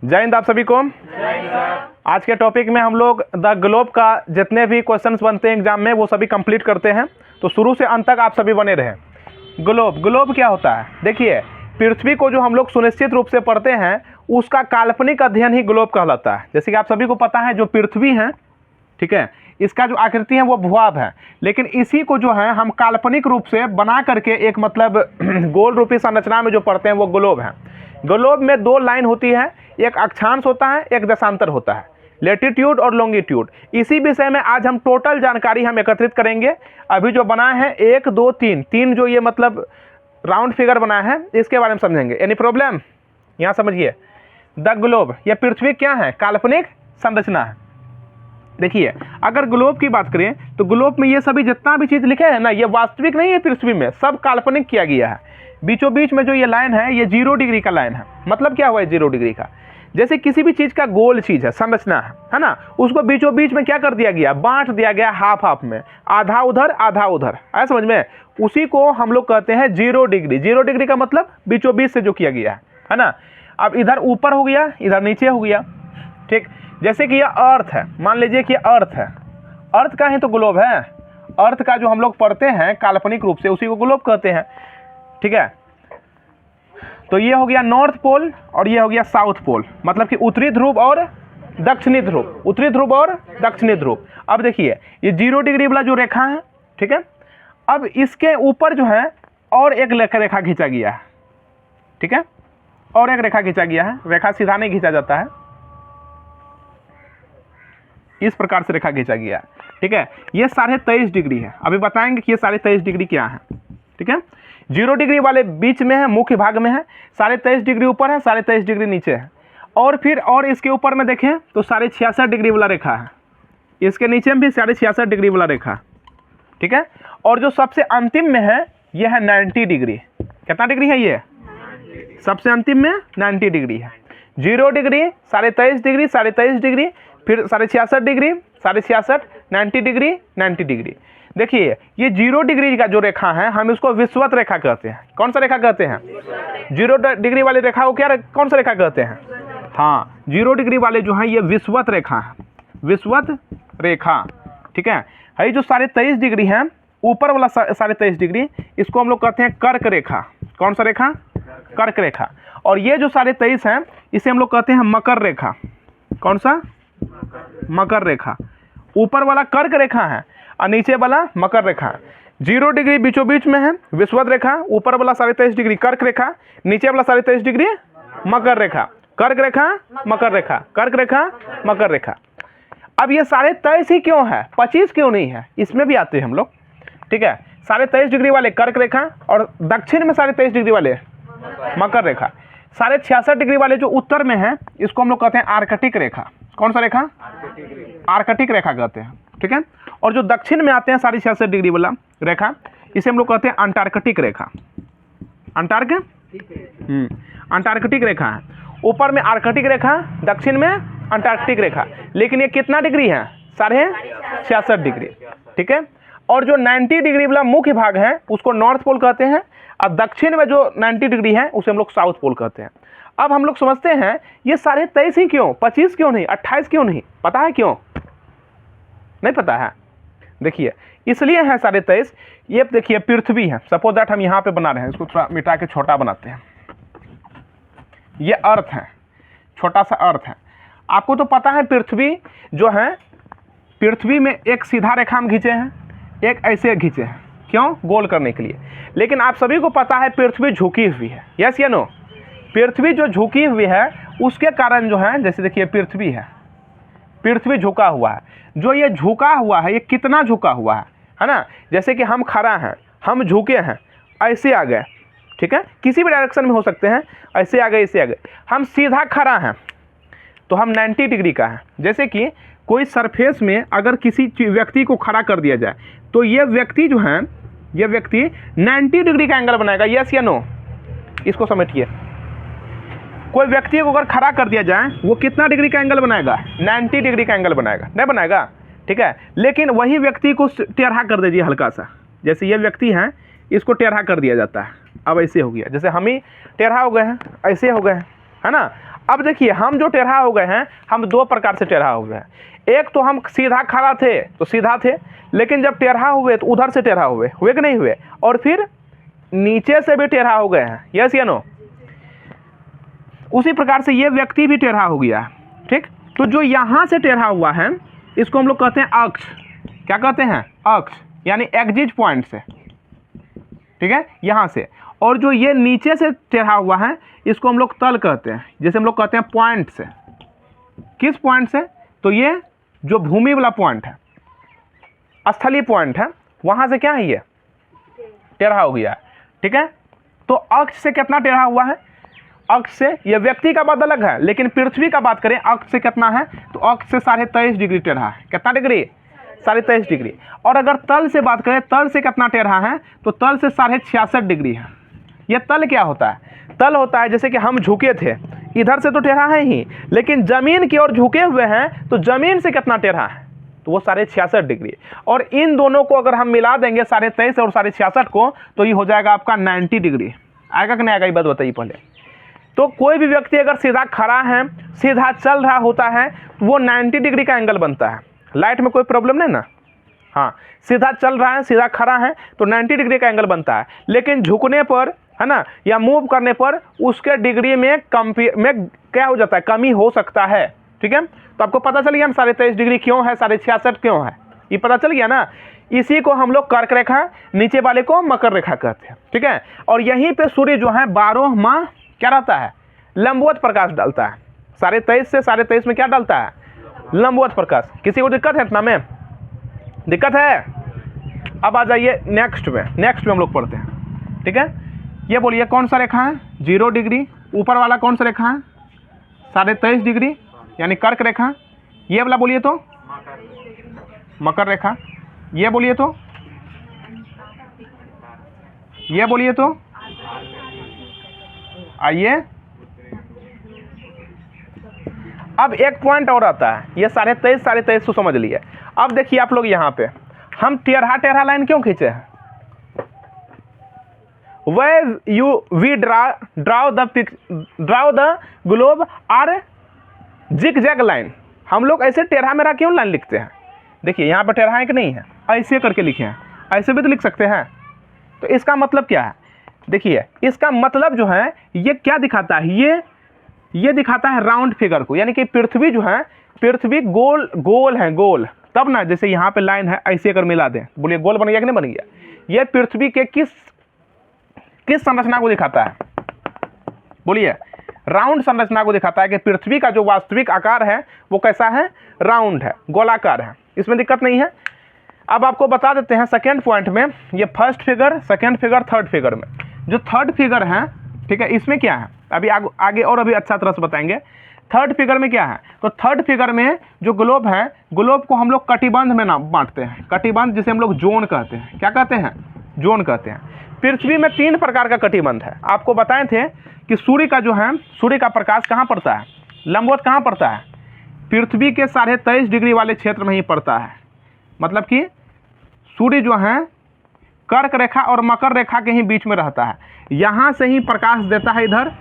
जय हिंद आप सभी को। आज के टॉपिक में हम लोग द ग्लोब का जितने भी क्वेश्चंस बनते हैं एग्जाम में वो सभी कंप्लीट करते हैं, तो शुरू से अंत तक आप सभी बने रहें। ग्लोब क्या होता है? देखिए, पृथ्वी को जो हम लोग सुनिश्चित रूप से पढ़ते हैं उसका काल्पनिक अध्ययन ही ग्लोब कहलाता है। जैसे कि आप सभी को पता है जो पृथ्वी है, ठीक है, इसका जो आकृति है वो भूभाग है, लेकिन इसी को जो है हम काल्पनिक रूप से बना करके एक मतलब गोल रूपी संरचना में जो पढ़ते हैं वो ग्लोब है। ग्लोब में दो लाइन होती है, एक अक्षांश होता है, एक देशांतर होता है, लेटीट्यूड और लॉन्गिट्यूड। इसी विषय में आज हम टोटल जानकारी हम एकत्रित करेंगे। अभी जो बना है 1 2 3 जो ये मतलब राउंड फिगर बना है इसके बारे में समझेंगे। Any problem? यहाँ समझिए, द ग्लोब, ये पृथ्वी क्या है? काल्पनिक संरचना है। देखिए, अगर ग्लोब की बात करें तो ग्लोब में ये सभी जितना भी चीज़ लिखे हैं ना, ये वास्तविक नहीं है, पृथ्वी में सब काल्पनिक किया गया है। बीचों बीच में जो ये लाइन है ये 0 डिग्री का लाइन है। मतलब क्या हुआ है 0 डिग्री का? जैसे किसी भी चीज़ का गोल चीज़ है, संरचना है ना, उसको बीचों बीच में क्या कर दिया गया? बांट दिया गया हाफ हाफ में, आधा उधर आधा उधर। आया समझ में? उसी को हम लोग कहते हैं 0 डिग्री। 0 डिग्री का मतलब बीचों बीच से जो किया गया है ना। अब इधर ऊपर हो गया, इधर नीचे हो गया, ठीक। जैसे कि यह अर्थ है, मान लीजिए कि अर्थ है, अर्थ का ही तो ग्लोब है। अर्थ का जो हम लोग पढ़ते हैं काल्पनिक रूप से उसी को ग्लोब कहते हैं, ठीक है। तो ये हो गया नॉर्थ पोल और ये हो गया साउथ पोल, मतलब कि उत्तरी ध्रुव और दक्षिणी ध्रुव, उत्तरी ध्रुव और दक्षिणी ध्रुव। अब देखिए, ये 0 डिग्री वाला जो रेखा है, ठीक है, अब इसके ऊपर जो है और एक रेखा खींचा गया है, ठीक है, और एक रेखा खींचा गया है। रेखा सीधा नहीं खींचा जाता है, इस प्रकार से रेखा खींचा गया है, ठीक है। ये 23.5 डिग्री है। अभी बताएंगे कि ये 23.5 डिग्री क्या है, ठीक है। 0 डिग्री वाले बीच में है, मुख्य भाग में है, 23.5 डिग्री ऊपर है, 23.5 डिग्री नीचे है। और फिर और इसके ऊपर में देखें तो 66.5 डिग्री वाला रेखा है, इसके नीचे में भी 66.5 डिग्री वाला रेखा, ठीक है। और जो सबसे अंतिम में है यह है 90 डिग्री। कितना डिग्री है ये? सबसे अंतिम में 90 डिग्री है। 0 डिग्री, 23.5 डिग्री, 23.5 डिग्री, फिर 66.5 डिग्री, 66.5, 90 डिग्री, 90 डिग्री। देखिए, ये 0 डिग्री का जो रेखा है हम इसको विषुवत रेखा कहते हैं। कौन सा रेखा कहते हैं? 0 डिग्री वाली रेखा को क्या कौन सा रेखा कहते हैं? हाँ, 0 डिग्री वाले जो है ये विषुवत रेखा है, विषुवत रेखा, ठीक है। ये जो 23.5 डिग्री है, ऊपर वाला 23.5 डिग्री, इसको हम लोग कहते हैं कर्क रेखा। कौन सा रेखा? कर्क रेखा। और ये जो 23.5 है इसे हम लोग कहते हैं मकर रेखा। कौन सा? मकर रेखा। ऊपर वाला कर्क रेखा है और नीचे वाला मकर रेखा। 0 डिग्री बीचों बीच में है, विषुवत रेखा, ऊपर वाला 23.5 डिग्री कर्क रेखा, नीचे वाला 23.5 डिग्री मकर रेखा। कर्क रेखा, मकर रेखा, कर्क रेखा, मकर रेखा। अब ये 23.5 ही क्यों है, 25 क्यों नहीं है? इसमें भी आते हैं हम लोग, ठीक है। 23.5 डिग्री वाले कर्क रेखा और दक्षिण में 23.5 डिग्री वाले मकर रेखा। 66.5 डिग्री वाले जो उत्तर में है इसको हम लोग कहते हैं आर्कटिक रेखा। कौन सा रेखा? आर्कटिक रेखा कहते हैं, ठीक है। और जो दक्षिण में आते हैं 66.5 डिग्री वाला रेखा, इसे हम लोग कहते हैं अंटार्कटिक रेखा। अंटार्कटिक रेखा है। ऊपर में आर्कटिक रेखा, दक्षिण में अंटार्कटिक रेखा। लेकिन ये कितना डिग्री है? 66.5 डिग्री, ठीक है। और जो 90 डिग्री वाला मुख्य भाग है उसको नॉर्थ पोल कहते हैं, और दक्षिण में जो 90 डिग्री है उसे हम लोग साउथ पोल कहते हैं। अब हम लोग समझते हैं ये 23.5 ही क्यों, 25 क्यों नहीं, 28 क्यों नहीं? पता है क्यों? नहीं पता है? देखिए, इसलिए है 23.5। ये देखिए पृथ्वी है, सपोज दैट हम यहाँ पे बना रहे हैं, इसको थोड़ा मिटा के छोटा बनाते हैं। ये अर्थ है, छोटा सा अर्थ है। आपको तो पता है पृथ्वी जो है, पृथ्वी में एक सीधा रेखा हम खींचे हैं, एक ऐसे खींचे हैं, क्यों? गोल करने के लिए। लेकिन आप सभी को पता है पृथ्वी झुकी हुई है, यस या नो? पृथ्वी जो झुकी हुई है उसके कारण जो है, जैसे देखिए पृथ्वी है, पृथ्वी झुका हुआ है। जो ये झुका हुआ है ये कितना झुका हुआ है ना। जैसे कि हम खड़ा हैं, हम झुके हैं, ऐसे आ गए, ठीक है, किसी भी डायरेक्शन में हो सकते हैं, ऐसे आ गए, ऐसे आ गए। हम सीधा खड़ा हैं तो हम 90 डिग्री का है। जैसे कि कोई सरफेस में अगर किसी व्यक्ति को खड़ा कर दिया जाए तो ये व्यक्ति जो है, ये व्यक्ति 90 डिग्री का एंगल बनाएगा, यस या नो? इसको समझिए, कोई व्यक्ति को अगर खड़ा कर दिया जाए वो कितना डिग्री का एंगल बनाएगा? 90 डिग्री का एंगल बनाएगा, नहीं बनाएगा? ठीक है। लेकिन वही व्यक्ति को टेढ़ा कर दीजिए हल्का सा, जैसे ये व्यक्ति है इसको टेढ़ा कर दिया जाता है, अब ऐसे हो गया, जैसे हम ही टेढ़ा हो गए हैं, ऐसे हो गए हैं, है ना। अब देखिए हम जो टेढ़ा हो गए हैं, हम दो प्रकार से टेढ़ा हो गए हैं। एक तो हम सीधा खड़ा थे तो सीधा थे, लेकिन जब टेढ़ा हुए तो उधर से टेढ़ा हुए कि नहीं हुए, और फिर नीचे से भी टेढ़ा हो गए हैं, यस या नो। उसी प्रकार से ये व्यक्ति भी टेढ़ा हो गया, ठीक। तो जो यहाँ से टेढ़ा हुआ है इसको हम लोग कहते हैं अक्ष। क्या कहते हैं? अक्ष, यानी एक्सिस पॉइंट से, ठीक है, यहाँ से। और जो ये नीचे से टेढ़ा हुआ है इसको हम लोग तल कहते हैं, जैसे हम लोग कहते हैं पॉइंट से। किस पॉइंट से? तो ये जो भूमि वाला पॉइंट है, स्थलीय पॉइंट है, वहाँ से क्या है, ये टेढ़ा हो गया, ठीक है। तो अक्ष से कितना टेढ़ा हुआ है? अक्ष से, ये व्यक्ति का बात अलग है, लेकिन पृथ्वी का बात करें अक्ष से कितना है, तो अक्ष से 23.5 डिग्री टेढ़ा है। कितना डिग्री? 23.5 डिग्री। और अगर तल से बात करें, तल से कितना टेढ़ा है, तो तल से 66.5 डिग्री है। ये तल क्या होता है? तल होता है जैसे कि हम झुके थे, इधर से तो टेढ़ा है ही, लेकिन जमीन की ओर झुके हुए हैं, तो जमीन से कितना टेढ़ा है, तो वो 66.5 डिग्री। और इन दोनों को अगर हम मिला देंगे 23.5 और 66.5 को, तो ये हो जाएगा आपका 90 डिग्री। आएगा कि नहीं आएगा, ये बात बताइए पहले। तो कोई भी व्यक्ति अगर सीधा खड़ा है, सीधा चल रहा होता है, तो वो 90 डिग्री का एंगल बनता है। लाइट में कोई प्रॉब्लम नहीं ना? हाँ, सीधा चल रहा है, सीधा खड़ा है, तो 90 डिग्री का एंगल बनता है। लेकिन झुकने पर, है ना, या मूव करने पर उसके डिग्री में क्या हो जाता है, कमी हो सकता है, ठीक है। तो आपको पता चल गया 23.5 डिग्री क्यों है, 66.5 क्यों है, ये पता चल गया ना। इसी को हम लोग कर्क रेखा, नीचे वाले को मकर रेखा कहते हैं, ठीक है। और यहीं पे सूर्य जो है 12 माह क्या रहता है, लंबवत प्रकाश डालता है। 23.5 से 23.5 में क्या डालता है, लंबवत प्रकाश। किसी को दिक्कत है इतना में? दिक्कत है? अब आ जाइए नेक्स्ट में हम लोग पढ़ते हैं, ठीक है। ये बोलिए कौन सा रेखा है, 0 डिग्री। ऊपर वाला कौन सा रेखा है, 23.5 डिग्री, यानी कर्क रेखा। ये वाला बोलिए तो मकर रेखा। ये बोलिए तो, ये बोलिए तो, आइए। अब एक पॉइंट और आता है, ये 23.5 तो समझ लिए। अब देखिए आप लोग यहाँ पे हम टेढ़ा लाइन क्यों खींचे हैं? We drew the globe are zigzag line. हम लोग ऐसे टेढ़ा मेढ़ा क्यों लाइन लिखते हैं? देखिए यहाँ पर टेढ़ा है कि नहीं है, ऐसे करके लिखे हैं, ऐसे भी तो लिख सकते हैं। तो इसका मतलब क्या है? देखिए इसका मतलब जो है ये क्या दिखाता है, ये दिखाता है राउंड फिगर को, यानी कि पृथ्वी जो है, पृथ्वी गोल है, गोल। तब ना जैसे यहाँ पे लाइन है, ऐसे अगर मिला दें, बोलिए गोल बन गया कि नहीं बन गया? ये पृथ्वी के किस संरचना को दिखाता है? बोलिए, राउंड संरचना को दिखाता है कि पृथ्वी का जो वास्तविक आकार है वो कैसा है, राउंड है, गोलाकार है। इसमें दिक्कत नहीं है। अब आपको बता देते हैं सेकेंड पॉइंट में, ये first figure, second figure, third figure में, जो थर्ड फिगर है, ठीक है, इसमें क्या है अभी आगे और अभी अच्छा तरह से बताएंगे। थर्ड फिगर में क्या है, तो थर्ड फिगर में जो ग्लोब है, ग्लोब को हम लोग कटिबंध में ना बांटते हैं। कटिबंध जिसे हम लोग जोन कहते हैं। क्या कहते हैं? जोन कहते हैं। पृथ्वी में 3 प्रकार का कटिबंध है। आपको बताए थे कि सूर्य का जो है, सूर्य का प्रकाश कहाँ पड़ता है, लंबवत कहाँ पड़ता है, पृथ्वी के 23.5 डिग्री वाले क्षेत्र में ही पड़ता है। मतलब कि सूर्य जो है कर्क रेखा और मकर रेखा के ही बीच में रहता है। यहाँ से ही प्रकाश देता है इधर,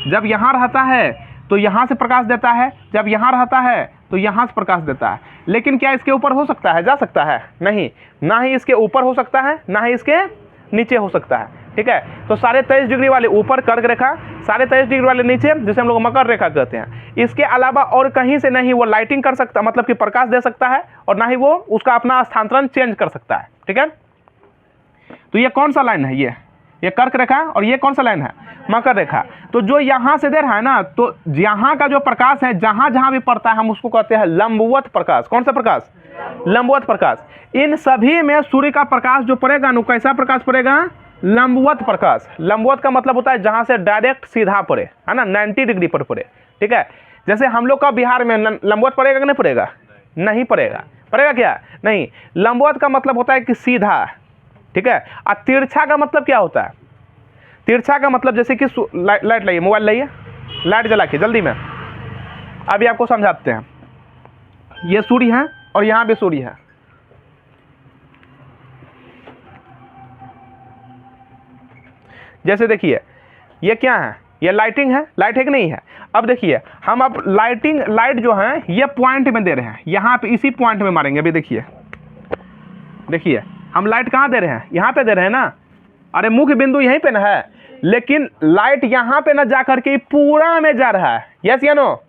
जब यहाँ रहता है तो यहाँ से प्रकाश देता है, जब यहाँ रहता है तो यहाँ से प्रकाश देता है। लेकिन क्या इसके ऊपर हो सकता है, जा सकता है? नहीं, ना ही इसके ऊपर हो सकता है, ना ही इसके नीचे हो सकता है, ठीक है। तो 23.5 डिग्री वाले ऊपर कर्क रेखा, 23.5 डिग्री वाले नीचे, जिसे हम लोग मकर रेखा कहते हैं। इसके अलावा और कहीं से नहीं वो लाइटिंग कर सकता, मतलब कि प्रकाश दे सकता है, और ना ही वो उसका अपना स्थानांतरण चेंज कर सकता है, ठीक है। तो ये कौन सा लाइन है, ये कर्क रेखा, और ये कौन सा लाइन है, मकर रेखा। तो जो यहाँ से दे रहा है ना, तो यहाँ का जो प्रकाश है जहाँ जहाँ भी पड़ता है हम उसको कहते हैं लंबवत प्रकाश। कौन सा प्रकाश? लंबवत प्रकाश। इन सभी में सूर्य का प्रकाश जो पड़ेगा ना, कैसा प्रकाश पड़ेगा, लंबवत प्रकाश। लंबवत का मतलब होता है जहाँ से डायरेक्ट सीधा पड़े, है ना, 90 डिग्री पर पड़े, ठीक है। जैसे हम लोग का बिहार में लंबवत पड़ेगा कि नहीं पड़ेगा? नहीं पड़ेगा। पड़ेगा क्या? नहीं। लंबवत का मतलब होता है कि सीधा, ठीक है। और तिरछा का मतलब क्या होता है? तिरछा का मतलब जैसे कि लाइट लाइए, मोबाइल लाइए, लाइट जला के जल्दी में, अभी आपको समझाते हैं। ये सूर्य है और यहाँ भी सूर्य है, जैसे देखिए ये क्या है, ये लाइटिंग है, लाइट है कि नहीं है। अब देखिए हम अब लाइट जो है ये पॉइंट में दे रहे हैं, यहाँ पे इसी पॉइंट में मारेंगे। अभी देखिए हम लाइट कहाँ दे रहे हैं, यहाँ पे दे रहे हैं ना। अरे मुख्य बिंदु यहीं पे ना है, लेकिन लाइट यहाँ पे ना जा करके पूरा में जा रहा है। यस या नो?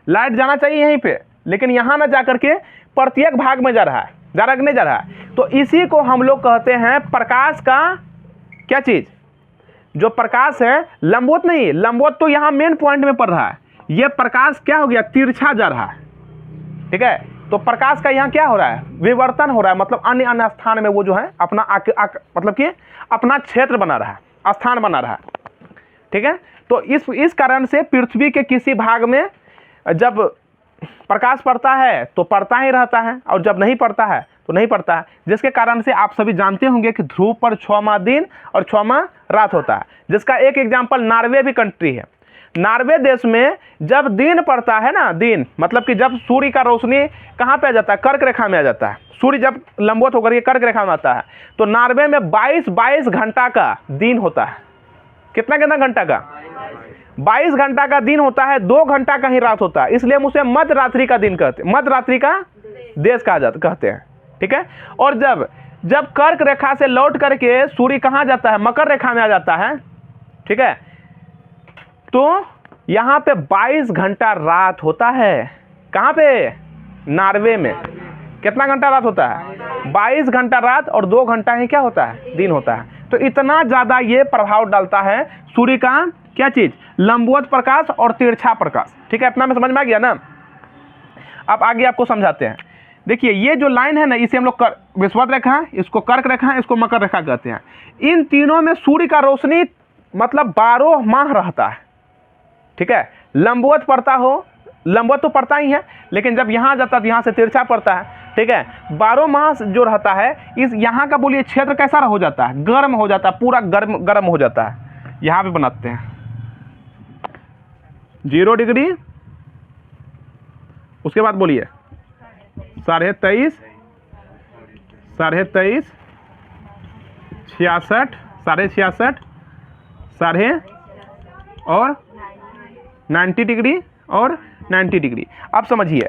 लाइट जाना चाहिए यहीं पे, लेकिन यहाँ ना जा करके प्रत्येक भाग में जा रहा है, जा रहा कि नहीं जा रहा है। तो इसी को हम लोग कहते हैं प्रकाश का क्या चीज़, जो प्रकाश है लंबवत नहीं, लंबवत तो यहाँ मेन पॉइंट में पड़ रहा है। ये प्रकाश क्या हो गया, तिरछा जा रहा है। ठीक है, तो प्रकाश का यहाँ क्या हो रहा है, विवर्तन हो रहा है। मतलब अन्य अन्य स्थान में वो जो है अपना मतलब कि अपना क्षेत्र बना रहा है, स्थान बना रहा है। ठीक है, तो इस कारण से पृथ्वी के किसी भाग में जब प्रकाश पड़ता है तो पड़ता ही रहता है, और जब नहीं पड़ता है तो नहीं पड़ता है। जिसके कारण से आप सभी जानते होंगे कि ध्रुव पर 6वां दिन और 6वां रात होता है। जिसका एक एग्जाम्पल नॉर्वे भी कंट्री है। नॉर्वे देश में जब दिन पड़ता है ना, दिन मतलब कि जब सूर्य का रोशनी कहाँ पे आ जाता है, कर्क रेखा में आ जाता है। सूर्य जब लंबवत होकर के कर्क रेखा में आता है तो नॉर्वे में 22 घंटा का दिन होता है। कितना घंटा का, 22 घंटा का दिन होता है, 2 घंटा का ही रात होता है। इसलिए हम उसे मध्य रात्रि का दिन कहते हैं, मध्य रात्रि का देश कहते हैं। ठीक है, और जब कर्क रेखा से लौट करके सूर्य कहाँ जाता है, मकर रेखा में आ जाता है। ठीक है, तो यहाँ पे 22 घंटा रात होता है। कहाँ पे, नॉर्वे में। कितना घंटा रात होता है, 22 घंटा रात, और 2 घंटा ही क्या होता है, दिन होता है। तो इतना ज़्यादा ये प्रभाव डालता है सूर्य का क्या चीज़, लंबवत प्रकाश और तिरछा प्रकाश। ठीक है, अपना में समझ में आ गया ना। अब आगे आपको समझाते हैं। देखिए ये जो लाइन है ना, इसे हम लोग विषुवत रेखा, इसको कर्क रेखा, इसको मकर रेखा कहते हैं। इन तीनों में सूर्य का रोशनी मतलब 12 माह रहता है। ठीक है, लंबवत पड़ता हो, लंबवत तो पड़ता ही है, लेकिन जब यहाँ जाता है तो यहाँ से तिरछा पड़ता है। ठीक है, 12 माह जो रहता है, इस यहाँ का बोलिए क्षेत्र कैसा हो जाता है, गर्म हो जाता है, पूरा गर्म हो जाता है। यहाँ पे बनाते हैं 0 डिग्री, उसके बाद बोलिए 23.5, 66.5, 66.5, साढ़े और 90 डिग्री और 90 डिग्री। अब समझिए,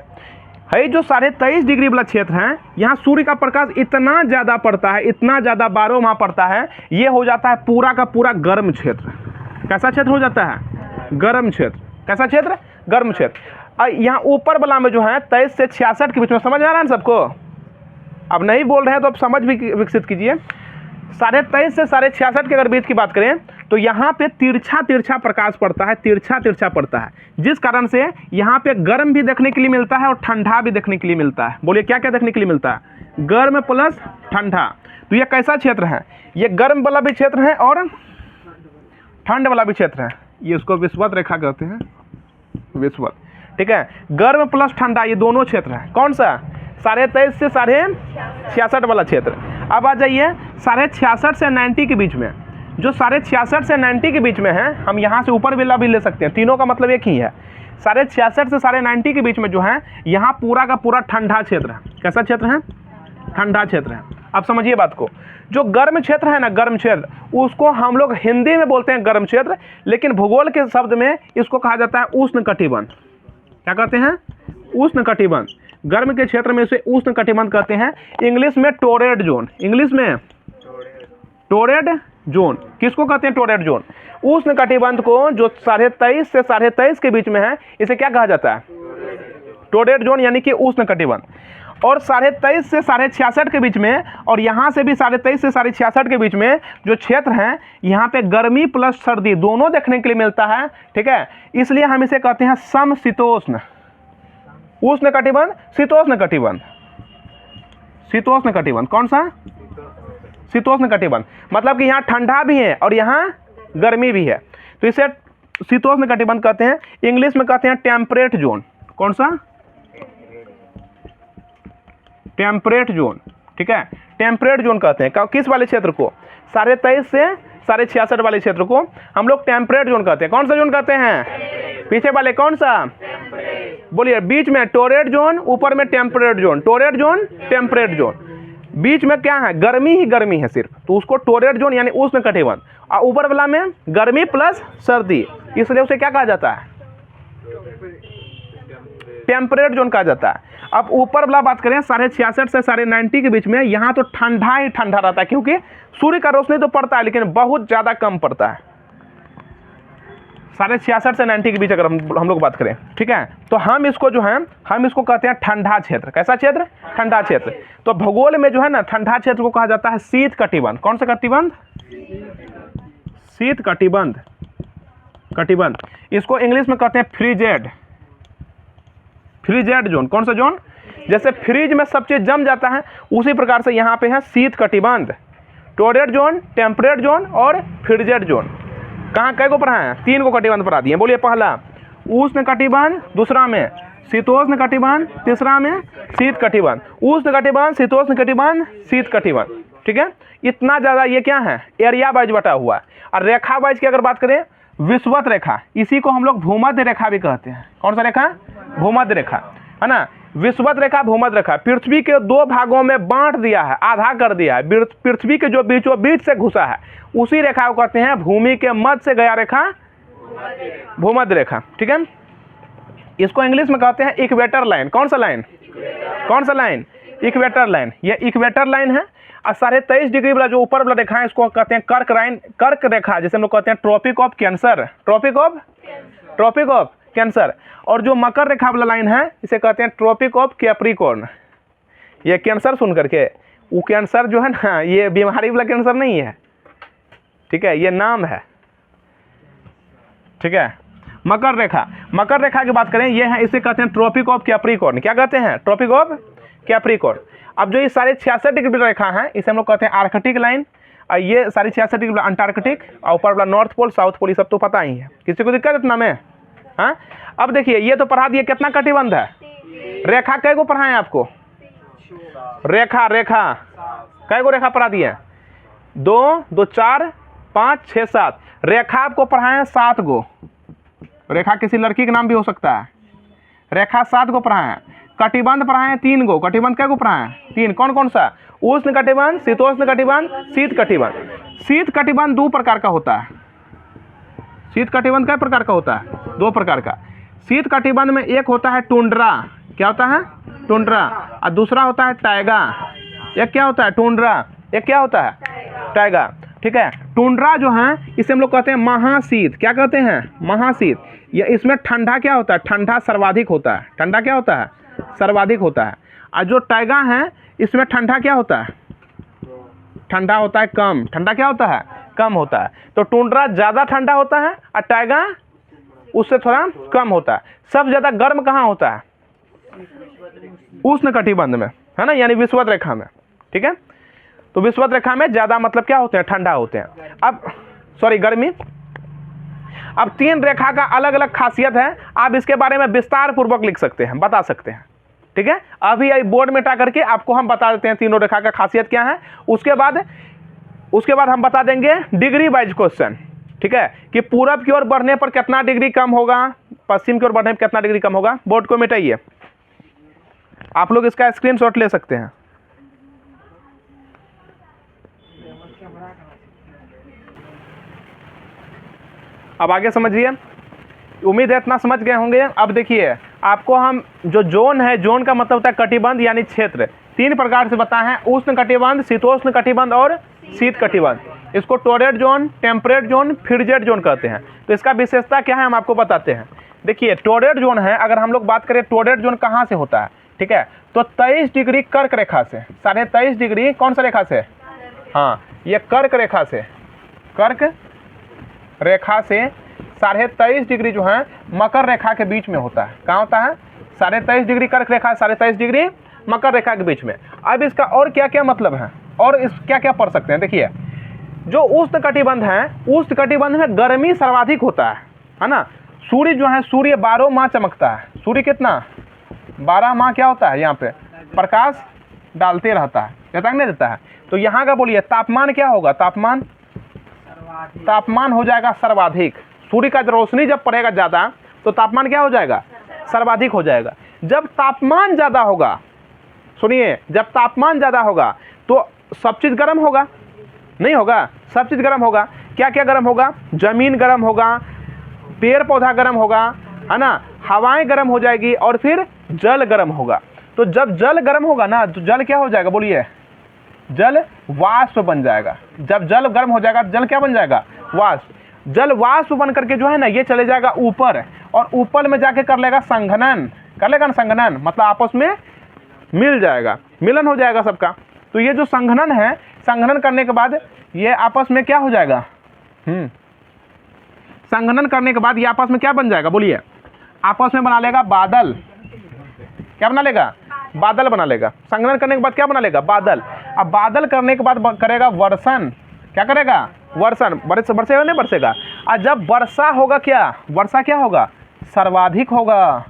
है जो 23.5 डिग्री वाला क्षेत्र है, यहाँ सूर्य का प्रकाश इतना ज़्यादा पड़ता है, इतना ज़्यादा 12 माह पड़ता है, ये हो जाता है पूरा का पूरा गर्म क्षेत्र। कैसा क्षेत्र हो जाता है, गर्म क्षेत्र। कैसा क्षेत्र, गर्म क्षेत्र। यहाँ ऊपर वाला में जो है 23 से 66 के बीच में, समझ आ रहा है ना सबको। अब नहीं बोल रहे हैं तो अब समझ भी विकसित कीजिए। 23.5 से 66.5 के अगर बीच की बात करें तो यहाँ पे तिरछा प्रकाश पड़ता है, तिरछा पड़ता है, जिस कारण से यहाँ पे गर्म भी देखने के लिए मिलता है और ठंडा भी देखने के लिए मिलता है। बोलिए क्या क्या देखने के लिए मिलता है, गर्म प्लस ठंडा। तो ये कैसा क्षेत्र है, ये गर्म वाला भी क्षेत्र है और ठंड वाला भी क्षेत्र है। ये उसको विषुवत रेखा कहते हैं, विषुवत। ठीक है, गर्म प्लस ठंडा ये दोनों क्षेत्र है। कौन सा, 23.5 से 66.5 वाला क्षेत्र। अब आ जाइए 66.5 से 90 के बीच में, जो 66.5 से 90 के बीच में है, हम यहाँ से ऊपर वाला भी ले सकते हैं, तीनों का मतलब एक ही है। 66.5 से 90 के बीच में जो है, यहाँ पूरा का पूरा ठंडा क्षेत्र है। कैसा क्षेत्र है, ठंडा क्षेत्र है। अब समझिए बात को, जो गर्म क्षेत्र है ना, गर्म क्षेत्र, उसको हम लोग हिंदी में बोलते हैं गर्म क्षेत्र, लेकिन भूगोल के शब्द में इसको कहा जाता है उष्ण कटिबंध। क्या कहते हैं, उष्ण कटिबंध। गर्म के क्षेत्र में इसे उष्ण कटिबंध कहते हैं। इंग्लिश में टोरेड जोन, इंग्लिश में टोरेड जोन। किसको कहते हैं, टोरेड जोन। उष्ण कटिबंध को जो 23.5 से 23.5 के बीच में है, इसे क्या कहा जाता है, टोरेड जोन, यानी कि उष्ण कटिबंध। और 23.5 से 66.5 के बीच में, और यहाँ से भी 23.5 से 66.5 के बीच में जो क्षेत्र है, यहाँ पे गर्मी प्लस सर्दी दोनों देखने के लिए मिलता है। ठीक है, इसलिए हम इसे कहते हैं समशीतोष्ण। उष्ण कटिबंध, शीतोष्ण कटिबंध। शीतोष्ण कटिबंध कौन सा, शीतोष्ण कटिबंध। मतलब कि यहाँ ठंडा भी है और यहाँ गर्मी भी है, तो इसे शीतोष्ण कटिबंध कहते हैं। इंग्लिश में कहते हैं टेम्परेट जोन। कौन सा, टेम्परेट जोन। ठीक है, टेम्परेट जोन कहते हैं किस वाले क्षेत्र को, 23.5 से 66.5 वाले क्षेत्र को हम लोग टेम्परेट जोन कहते हैं। कौन सा जोन कहते हैं, पीछे वाले कौन सा, बोलिए। बीच में टोरेड जोन, ऊपर में temperate zone, torrid zone, temperate zone. बीच में क्या है, गर्मी ही गर्मी है सिर्फ, तो उसको टोरेड जोन यानी उष्ण कटिबंध, और ऊपर वाला में गर्मी प्लस सर्दी, इसलिए उसे क्या कहा जाता है, टेम्परेट जोन कहा जाता है। अब ऊपर वाला बात करें 66.5 से 90 के बीच में, यहाँ तो ठंडा ही ठंडा रहता है, क्योंकि सूर्य का रोशनी तो पड़ता है लेकिन बहुत ज़्यादा कम पड़ता है। 66.5 से 90 के बीच अगर हम लोग बात करें, ठीक है, तो हम इसको जो है हम इसको कहते हैं ठंडा क्षेत्र। कैसा क्षेत्र, ठंडा क्षेत्र। तो भूगोल में जो है ना ठंडा क्षेत्र को कहा जाता है शीत कटिबंध। कौन सा कटिबंध, शीत कटिबंध, कटिबंध। इसको इंग्लिश में कहते हैं फ्रीजेड, फ्रीजेड जोन। कौन सा जोन, जैसे फ्रिज में सब चीज जम जाता है उसी प्रकार से यहाँ पे है शीत कटिबंध, टोरेड जोन, टेम्परेट जोन और फ्रीजेड जोन। कहाँ कै को पढ़ा है, 3 को कटिबंध पढ़ा दिए। बोलिए, पहला उष्ण कटिबंध, दूसरा में शीतोष्ण कटिबंध, तीसरा में शीत कटिबंध। उष्ण कटिबंध, शीतोष्ण कटिबंध, शीत कटिबंध, ठीक है। इतना ज़्यादा ये क्या है, एरिया वाइज बटा हुआ है। और रेखा वाइज की अगर बात करें, विषुवत रेखा, इसी को हम लोग भूमध्य रेखा भी कहते हैं। कौन सा रेखा, भूमध्य रेखा, है ना। विषुवत रेखा, भूमध्य रेखा पृथ्वी के 2 भागों में बांट दिया है, आधा कर दिया है। पृथ्वी के जो बीचों बीच से घुसा है उसी रेखा को कहते हैं भूमि के मध्य से गया रेखा, भूमध्य रेखा, ठीक है। इसको इंग्लिश में कहते हैं इक्वेटर लाइन। कौन सा लाइन, कौन सा लाइन, इक्वेटर लाइन। ये इक्वेटर लाइन है। और 23.5 डिग्री वाला जो ऊपर वाला रेखा है इसको कहते हैं कर्क लाइन, कर्क रेखा, जैसे हम लोग कहते हैं Tropic of Cancer, Tropic of Cancer. और जो मकर रेखा वाला लाइन है इसे कहते हैं ट्रॉपिक ऑफ कैप्रिकॉर्न। ये कैंसर सुन करके, वो कैंसर जो है ना, ये बीमारी वाला कैंसर नहीं है, ठीक है, ये नाम है, ठीक है। मकर रेखा, मकर रेखा की बात करें, ये है, इसे कहते हैं ट्रॉपिक ऑफ कैप्रिकॉर्न। क्या कहते हैं, ट्रॉपिक ऑफ कैप्रिकॉर्न। अब जो ये 66.5 डिग्री रेखा है इसे हम लोग कहते हैं आर्कटिक लाइन। और ये 66.5 डिग्री अंटार्कटिक, और ऊपर वाला नॉर्थ पोल, साउथ पोल, ये सब तो पता ही है। किसी को दिक्कत इतना में, हाँ। अब देखिए, ये तो पढ़ा दिए कितना कटिबंध है। रेखा कै को पढ़ाएं आपको, रेखा, रेखा कै को रेखा पढ़ा दिए, 2, 2, 4, 5, 6, 7 रेखा आपको पढ़ाएं 7 गो। रेखा किसी लड़की का नाम भी हो सकता है। रेखा 7 को पढ़ाएं। कटिबंध पढ़ाएं 3 गो। कटिबंध कै को पढ़ाएं, 3। कौन कौन सा, उष्ण कटिबंध, शीतोष्ण कटिबंध, शीत कटिबंध। शीत कटिबंध 2 प्रकार का होता है। शीत कटिबंध कै प्रकार का होता है, 2 प्रकार का। शीत कटिबंध में एक होता है टुंड्रा, क्या होता है, टुंड्रा, और दूसरा होता है टाइगा। एक क्या होता है, टुंड्रा, एक क्या होता है, टाइगा, ठीक है। टुंड्रा जो है इसे हम लोग कहते हैं महाशीत। क्या कहते हैं, महाशीत। ये इसमें ठंडा क्या होता है, ठंडा सर्वाधिक होता है। ठंडा क्या होता है, सर्वाधिक होता है। और जो टाइगा है इसमें ठंडा क्या होता है, ठंडा होता है कम। ठंडा क्या होता है, कम होता है। तो टुंड्रा ज़्यादा ठंडा होता है और टाइगा उससे थोड़ा कम होता है। सब ज़्यादा गर्म कहाँ होता है, उष्ण कटिबंध में, है ना, यानी विषुवत रेखा में, ठीक है। तो विषुवत रेखा में ज़्यादा मतलब क्या होते हैं, ठंडा होते हैं। अब सॉरी, गर्मी। अब 3 रेखा का अलग अलग खासियत है, आप इसके बारे में विस्तार पूर्वक लिख सकते हैं, बता सकते हैं, ठीक है। अभी आई बोर्ड में हटा करके आपको हम बता देते हैं तीनों रेखा का खासियत क्या है। उसके बाद हम बता देंगे डिग्री वाइज क्वेश्चन, ठीक है, कि पूरब की ओर बढ़ने पर कितना डिग्री कम होगा, पश्चिम की ओर बढ़ने पर कितना डिग्री कम होगा। बोर्ड को मिटाइए, आप लोग इसका स्क्रीनशॉट ले सकते हैं। अब आगे समझिए, उम्मीद है इतना समझ गए होंगे। अब देखिए, आपको हम जो जोन है, जोन का मतलब होता है कटिबंध यानी क्षेत्र। 3 प्रकार से बताए हैं, उष्ण कटिबंध, शीतोष्ण कटिबंध और शीत कटिबंध। इसको torrid zone, temperate zone, फ्रीजेड zone कहते हैं। तो इसका विशेषता क्या है हम आपको बताते हैं। देखिए, टोरेड जोन है, अगर हम लोग बात करें टोरेड जोन कहाँ से होता है, ठीक है, तो 23 डिग्री कर्क रेखा से, 23.5 डिग्री कौन सा रेखा से, हाँ, ये कर्क रेखा से, कर्क रेखा से 23.5 डिग्री जो है मकर रेखा के बीच में होता है। कहाँ होता है, 23.5 डिग्री कर्क रेखा, 23.5 डिग्री मकर रेखा के बीच में। अब इसका और क्या क्या मतलब है, और इस क्या क्या पढ़ सकते हैं। देखिए, जो उष्ण कटिबंध है, उष्ण कटिबंध में गर्मी सर्वाधिक होता है ना। सूर्य जो है, सूर्य 12 माह चमकता है। सूर्य कितना, 12 माह क्या होता है, यहाँ पे प्रकाश डालते रहता है, देता नहीं देता है। तो यहाँ का बोलिए तापमान क्या होगा, तापमान हो जाएगा सर्वाधिक। सूर्य का रोशनी जब पड़ेगा ज़्यादा तो तापमान क्या हो जाएगा, सर्वाधिक हो जाएगा। जब तापमान ज़्यादा होगा, सुनिए, जब तापमान ज़्यादा होगा तो सब चीज़ गर्म होगा, नहीं होगा? सब चीज़ गर्म होगा। क्या क्या गर्म होगा? ज़मीन गर्म होगा, पेड़ पौधा गर्म होगा, है ना, हवाएं गर्म हो जाएगी, और फिर जल गर्म होगा। तो जब जल गर्म होगा ना, तो जल क्या हो जाएगा? बोलिए, जल वाष्प बन जाएगा। जब जल गर्म हो जाएगा, जल क्या बन जाएगा? वाष्प। जल वाष्प बन करके जो है ना, ये चले जाएगा ऊपर, और ऊपर में जाके कर लेगा संघनन, कर लेगा ना संघनन, मतलब आपस में मिल जाएगा, मिलन हो जाएगा सबका। तो ये जो संघनन है, संघनन करने के बाद ये आपस में क्या हो जाएगा? संघनन करने के बाद ये आपस में क्या बन जाएगा? बोलिए, आपस में बना लेगा बादल। क्या बना लेगा? बादल बना लेगा। संघनन करने के बाद क्या बना लेगा? बादल। अब बादल करने के बाद करेगा वर्षण। क्या करेगा? वर्षण। बरसेगा नहीं बरसेगा? और जब वर्षा होगा, क्या वर्षा क्या होगा? सर्वाधिक होगा,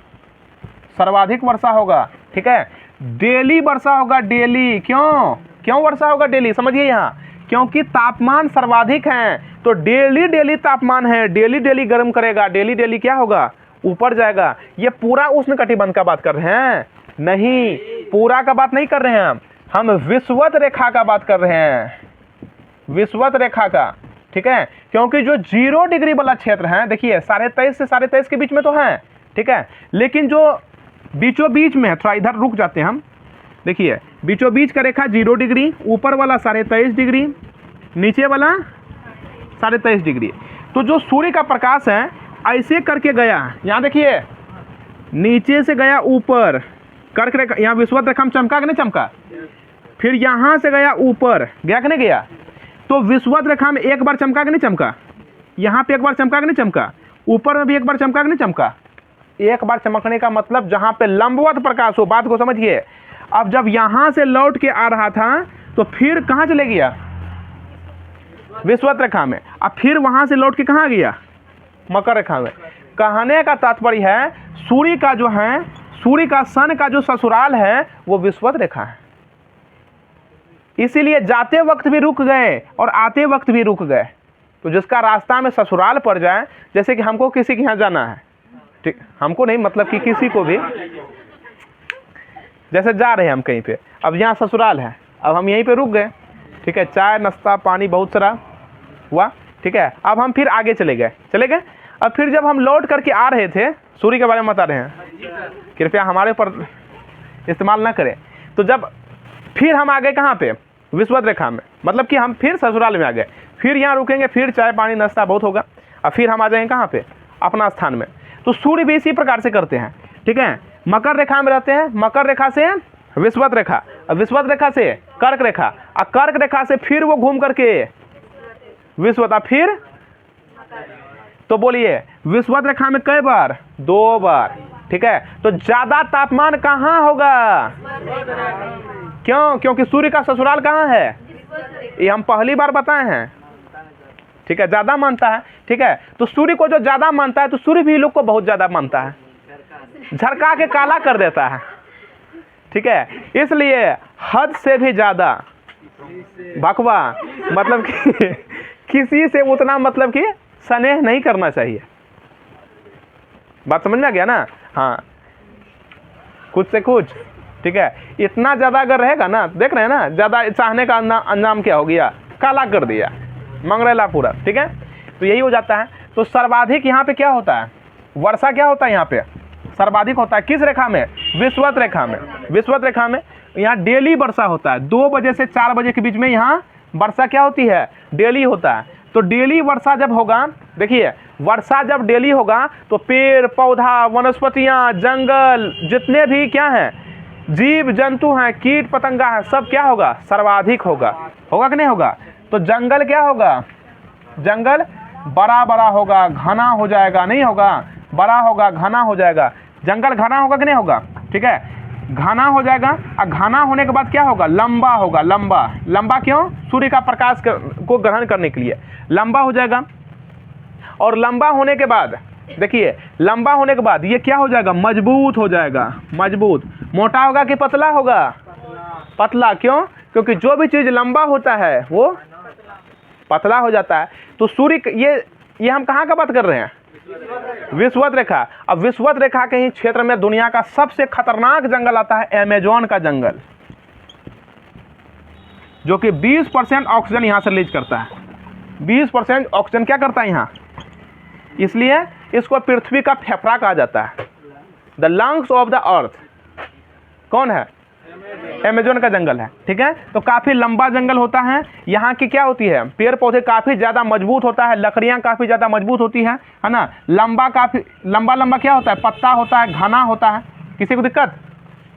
सर्वाधिक वर्षा होगा। ठीक है, डेली वर्षा होगा, डेली। क्यों वर्षा होगा डेली? समझिए यहाँ, क्योंकि तापमान सर्वाधिक है, तो डेली डेली तापमान है, डेली डेली गर्म करेगा, डेली डेली क्या होगा? ऊपर जाएगा। ये पूरा उष्णकटिबंध का बात कर रहे हैं? नहीं, पूरा का बात नहीं कर रहे हैं हम विषुवत रेखा का बात कर रहे हैं, विषुवत रेखा का। ठीक है, क्योंकि जो 0 डिग्री वाला क्षेत्र है, देखिए 23.5 से 23.5 के बीच में तो है, ठीक है, लेकिन जो बीचों बीच में है, थोड़ा इधर रुक जाते हैं हम। देखिए बीचों बीच का रेखा 0 डिग्री, ऊपर वाला 23.5 डिग्री, नीचे वाला 23.5 डिग्री। तो जो सूर्य का प्रकाश है ऐसे करके गया, यहाँ देखिए नीचे से गया ऊपर, कर्क रेखा, यहाँ विषुवत रेखा में चमका कि नहीं चमका? फिर यहाँ से गया ऊपर, गया कि नहीं गया? तो विषुवत रेखा में एक बार चमका कि नहीं चमका? यहाँ पे एक बार चमका कि नहीं चमका? ऊपर में भी एक बार चमका कि नहीं चमका? एक बार चमकने का मतलब जहाँ पे लंबवत प्रकाश हो, बात को समझिए। अब जब यहाँ से लौट के आ रहा था, तो फिर कहाँ चले गया? विषुवत रेखा में। अब फिर वहाँ से लौट के कहाँ गया? मकर रेखा में। कहने का तात्पर्य है, सूर्य का जो है, सूर्य का सन का जो ससुराल है वो विषुवत रेखा है। इसीलिए जाते वक्त भी रुक गए और आते वक्त भी रुक गए। तो जिसका रास्ता में ससुराल पड़ जाए, जैसे कि हमको किसी के यहाँ जाना है, ठीक, हमको नहीं मतलब कि किसी को भी, जैसे जा रहे हैं हम कहीं पे, अब यहाँ ससुराल है, अब हम यहीं पे रुक गए, ठीक है, चाय नाश्ता पानी बहुत सारा हुआ, ठीक है, अब हम फिर आगे चले गए। अब फिर जब हम लौट करके आ रहे थे, सूर्य के बारे में बता रहे हैं, कृपया हमारे पर इस्तेमाल ना करें। तो जब फिर हम आ गए कहाँ पे? विषुवत रेखा में, मतलब कि हम फिर ससुराल में आ गए, फिर यहाँ रुकेंगे, फिर चाय पानी नाश्ता बहुत होगा, और फिर हम आ जाएंगे कहाँ पे? अपना स्थान में। तो सूर्य भी इसी प्रकार से करते हैं, ठीक है, मकर रेखा में रहते हैं, मकर रेखा से विषुवत रेखा, विषुवत रेखा से कर्क रेखा, और कर्क रेखा से फिर वो घूम करके विषुवत, फिर तो बोलिए विषुवत रेखा में कई बार? 2 बार, ठीक है। तो ज्यादा तापमान कहाँ होगा? क्यों? क्योंकि सूर्य का ससुराल कहाँ है? ये हम पहली बार बताए हैं, ठीक है, ज्यादा मानता है, ठीक है। तो सूर्य को जो ज्यादा मानता है, तो सूर्य भी लोग को बहुत ज्यादा मानता है, झरका के काला कर देता है, ठीक है। इसलिए हद से भी ज्यादा बकवा, मतलब कि किसी से उतना मतलब कि स्नेह नहीं करना चाहिए। बात समझ में आ गया ना? हाँ, कुछ से कुछ, ठीक है। इतना ज्यादा अगर रहेगा ना, देख रहे हैं ना, ज्यादा चाहने का अंजाम क्या हो गया? काला कर दिया, मंगरेला पूरा, ठीक है। तो यही हो जाता है। तो सर्वाधिक यहाँ पे क्या होता है? वर्षा क्या होता है यहाँ पे? सर्वाधिक होता है किस रेखा में? विषुवत रेखा में। विषुवत रेखा में यहाँ डेली वर्षा होता है, 2 बजे से 4 बजे के बीच में यहाँ वर्षा क्या होती है? डेली होता है। तो डेली वर्षा जब होगा, देखिए वर्षा जब डेली होगा, तो पेड़ पौधा, वनस्पतियाँ, जंगल, जितने भी क्या हैं, जीव जंतु हैं, कीट पतंगा है, सब क्या होगा? सर्वाधिक होगा। होगा कि नहीं होगा? तो जंगल क्या होगा? जंगल बड़ा बड़ा होगा, घना हो जाएगा, नहीं होगा? बड़ा होगा, घना हो जाएगा। जंगल घना होगा कि नहीं होगा? ठीक है, घना हो जाएगा। और घना होने के बाद क्या होगा? लंबा होगा। लंबा, लंबा क्यों? सूर्य का प्रकाश को ग्रहण करने के लिए लंबा हो जाएगा। और लंबा होने के बाद देखिए, लंबा होने के बाद ये क्या हो जाएगा? मजबूत हो जाएगा। मजबूत। मोटा होगा कि पतला होगा? पतला। क्यों? क्योंकि जो भी चीज लंबा होता है वो पतला हो जाता है। तो सूर्य, ये हम कहाँ का बात कर रहे हैं? विषुवत रेखा। अब विषुवत रेखा के ही क्षेत्र में दुनिया का सबसे खतरनाक जंगल आता है, अमेजोन का जंगल। जो कि 20% ऑक्सीजन यहाँ से रिलीज करता है। 20% ऑक्सीजन क्या करता है यहाँ, इसलिए इसको पृथ्वी का फेफड़ा कहा जाता है, the lungs of the earth. कौन है, अमेजोन का जंगल है, ठीक है। तो काफ़ी लंबा जंगल होता है, यहाँ की क्या होती है, पेड़ पौधे काफ़ी ज़्यादा मजबूत होता है, लकड़ियाँ काफ़ी ज़्यादा मजबूत होती है ना। लंबा, काफ़ी लंबा लंबा क्या होता है, पत्ता होता है, घना होता है। किसी को दिक्कत,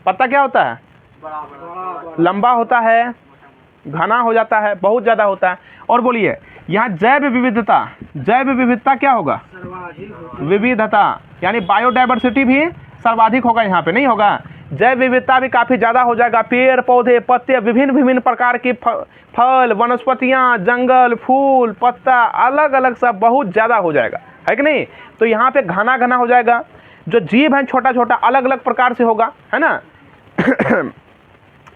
पत्ता क्या होता है, लंबा होता है, घना हो जाता है, बहुत ज़्यादा होता है। और बोलिए यहाँ जैव विविधता, जैव विविधता क्या होगा, विविधता यानी बायोडाइवर्सिटी भी सर्वाधिक होगा, यहाँ पे नहीं होगा। जैव विविधता भी काफ़ी ज़्यादा हो जाएगा, पेड़ पौधे पत्ते विभिन्न विभिन्न प्रकार की फल वनस्पतियाँ, जंगल, फूल, पत्ता, अलग अलग सब बहुत ज़्यादा हो जाएगा, है कि नहीं। तो यहाँ पे घना घना हो जाएगा। जो जीव है छोटा छोटा अलग अलग प्रकार से होगा, है ना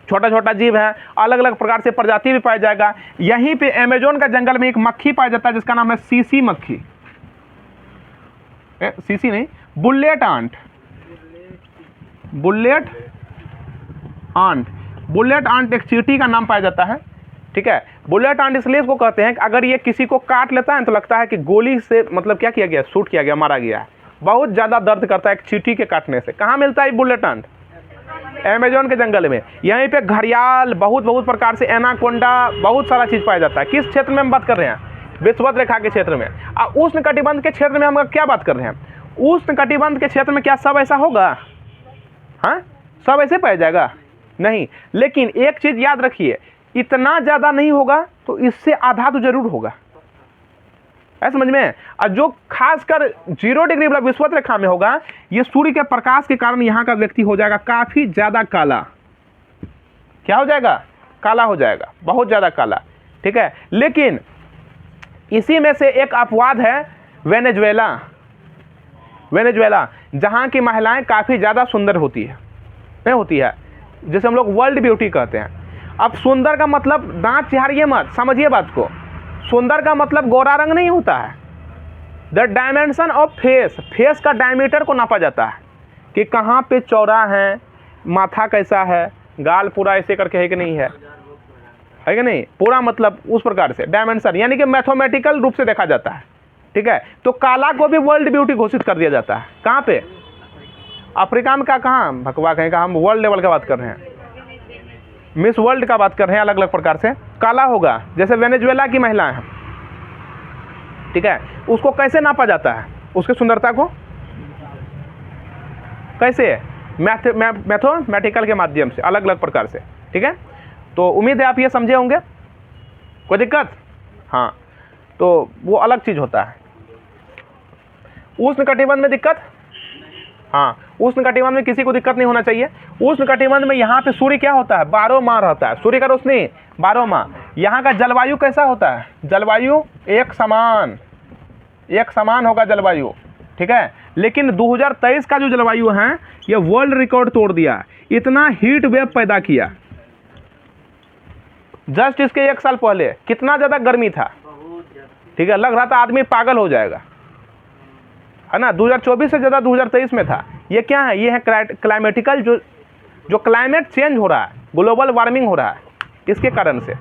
छोटा छोटा जीव है, अलग अलग प्रकार से प्रजाति भी पाया जाएगा। यहीं पे अमेजोन का जंगल में एक मक्खी पाया जाता है जिसका नाम है सीसी मक्खी, सीसी नहीं, bullet ant, bullet ant. Bullet ant एक चींटी का नाम पाया जाता है, ठीक है। बुलेट आंट इसलिए इसको कहते हैं कि अगर ये किसी को काट लेता है तो लगता है कि गोली से मतलब क्या किया गया, शूट किया गया, मारा गया है। बहुत ज़्यादा दर्द करता है एक चींटी के काटने से। कहाँ मिलता है बुलेट आंट, अमेजोन के जंगल में। यहीं पे घड़ियाल, बहुत बहुत प्रकार से एनाकोंडा, बहुत सारा चीज़ पाया जाता है। किस क्षेत्र में हम बात कर रहे हैं, विषुवत रेखा के क्षेत्र में। उष्ण कटिबंध के क्षेत्र में हम क्या बात कर रहे हैं, उष्ण कटिबंध के क्षेत्र में क्या सब ऐसा होगा, हाँ सब ऐसे पाया जाएगा नहीं। लेकिन एक चीज़ याद रखिए, इतना ज़्यादा नहीं होगा तो इससे आधा तो जरूर होगा, है समझ में। और जो खासकर 0 डिग्री मतलब विषुवत रेखा में होगा, ये सूर्य के प्रकाश के कारण यहाँ का व्यक्ति हो जाएगा काफ़ी ज़्यादा काला। क्या हो जाएगा, काला हो जाएगा, बहुत ज़्यादा काला, ठीक है। लेकिन इसी में से एक अपवाद है वेनेजुएला, वेनेजुएला जहाँ की महिलाएं काफ़ी ज़्यादा सुंदर होती है, नहीं होती है, जिसे हम लोग वर्ल्ड ब्यूटी कहते हैं। अब सुंदर का मतलब दांत चिहारिए मत, समझिए बात को। सुंदर का मतलब गोरा रंग नहीं होता है। The dimension of face, face का डायमीटर को नापा जाता है कि कहाँ पे चौड़ा है, माथा कैसा है, गाल पूरा ऐसे करके है कि नहीं है कि नहीं, पूरा मतलब उस प्रकार से डायमेंशन, यानी कि मैथमेटिकल रूप से देखा जाता है, ठीक है। तो काला को भी वर्ल्ड ब्यूटी घोषित कर दिया जाता है। कहाँ पे, अफ्रीका में, कहाँ भकवा कहें, हम वर्ल्ड लेवल का बात कर रहे हैं, मिस वर्ल्ड का बात कर रहे हैं, अलग अलग प्रकार से काला होगा। जैसे वेनेजुएला की महिलाएं हैं, ठीक है, उसको कैसे नापा जाता है, उसकी सुंदरता को कैसे, मैथमेटिकल के माध्यम से, अलग अलग प्रकार से, ठीक है। तो उम्मीद है आप ये समझे होंगे, कोई दिक्कत, हाँ। तो वो अलग चीज़ होता है। उष्ण कटिबंध में दिक्कत, हाँ, उष्ण कटिबंध में किसी को दिक्कत नहीं होना चाहिए। उष्ण कटिबंध में यहाँ पे सूर्य क्या होता है, 12 माह रहता है, सूर्य का रोशनी 12 माह। यहाँ का जलवायु कैसा होता है, जलवायु एक समान होगा जलवायु, ठीक है। लेकिन 2023 का जो जलवायु है ये वर्ल्ड रिकॉर्ड तोड़ दिया, इतना हीट वेव पैदा किया। जस्ट इसके 1 साल पहले कितना ज़्यादा गर्मी था, ठीक है, लग रहा था आदमी पागल हो जाएगा, है ना। 2024 से ज़्यादा 2023 में था। ये क्या है, ये है क्लाइमेटिकल, जो क्लाइमेट चेंज हो रहा है, ग्लोबल वार्मिंग हो रहा है, इसके कारण से,